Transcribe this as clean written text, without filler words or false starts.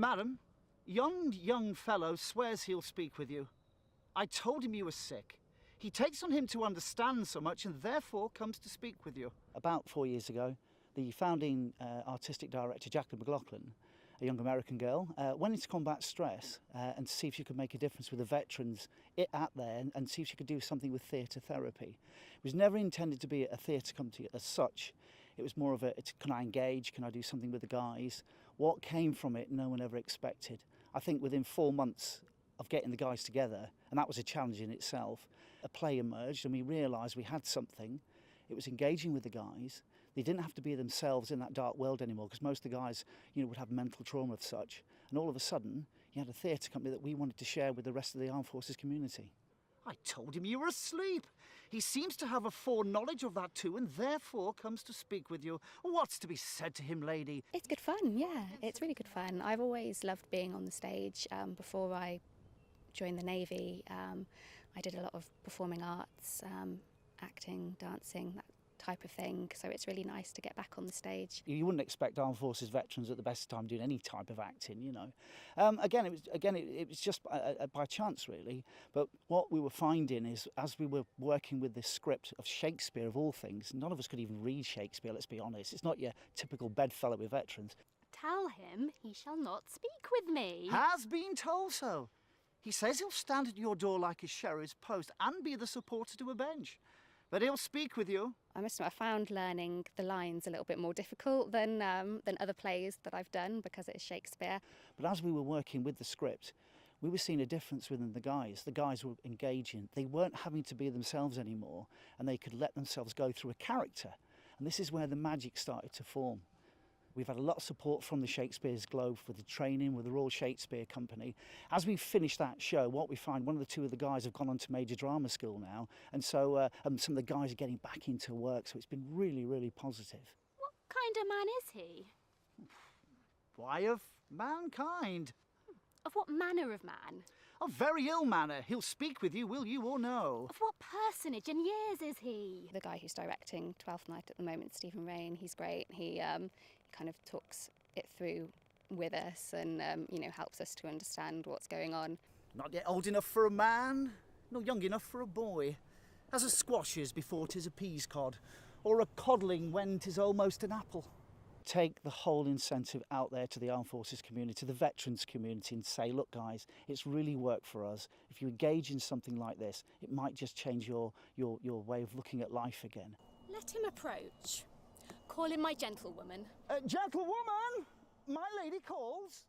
Madam, yon young fellow swears he'll speak with you. I told him you were sick. He takes on him to understand so much and therefore comes to speak with you. About 4 years ago, the founding artistic director, Jacqueline McLaughlin, a young American girl, went to combat stress and to see if she could make a difference with the veterans out there and see if she could do something with theatre therapy. It was never intended to be a theatre company as such. It was more of can I engage, can I do something with the guys? What came from it, no one ever expected. I think within 4 months of getting the guys together, and that was a challenge in itself, a play emerged and we realised we had something. It was engaging with the guys. They didn't have to be themselves in that dark world anymore because most of the guys, would have mental trauma of such. And all of a sudden, you had a theatre company that we wanted to share with the rest of the armed forces community. I told him you were asleep. He seems to have a foreknowledge of that too and therefore comes to speak with you. What's to be said to him, lady? It's good fun, yeah. It's really good fun. I've always loved being on the stage. Before I joined the Navy, I did a lot of performing arts, acting, dancing, that type of thing. So it's really nice to get back on the stage. You wouldn't expect armed forces veterans at the best time doing any type of acting, It was just by chance, really. But what we were finding is, as we were working with this script of Shakespeare, of all things, none of us could even read Shakespeare, let's be honest. It's not your typical bedfellow with veterans. Tell him he shall not speak with me. Has been told so. He says he'll stand at your door like a sheriff's post and be the supporter to a bench. But he'll speak with you. I must admit, I found learning the lines a little bit more difficult than other plays that I've done because it is Shakespeare. But as we were working with the script, we were seeing a difference within the guys. The guys were engaging. They weren't having to be themselves anymore, and they could let themselves go through a character. And this is where the magic started to form. We've had a lot of support from the Shakespeare's Globe for the training with the Royal Shakespeare Company. As we finish that show, what we find, one of the two of the guys have gone on to major drama school now, and so some of the guys are getting back into work, so it's been really, really positive. What kind of man is he? Why, of mankind. Of what manner of man? A very ill manner. He'll speak with you, will you or no? Of what personage and years is he? The guy who's directing Twelfth Night at the moment, Stephen Rain, he's great. He kind of talks it through with us and, helps us to understand what's going on. Not yet old enough for a man, nor young enough for a boy. As a squash is before 'tis a peas cod, or a codling when 'tis almost an apple. Take the whole incentive out there to the armed forces community, to the veterans community, and say, look guys, it's really worked for us. If you engage in something like this, it might just change your way of looking at life again. Let him approach. Call him my gentlewoman. Gentlewoman, my lady calls.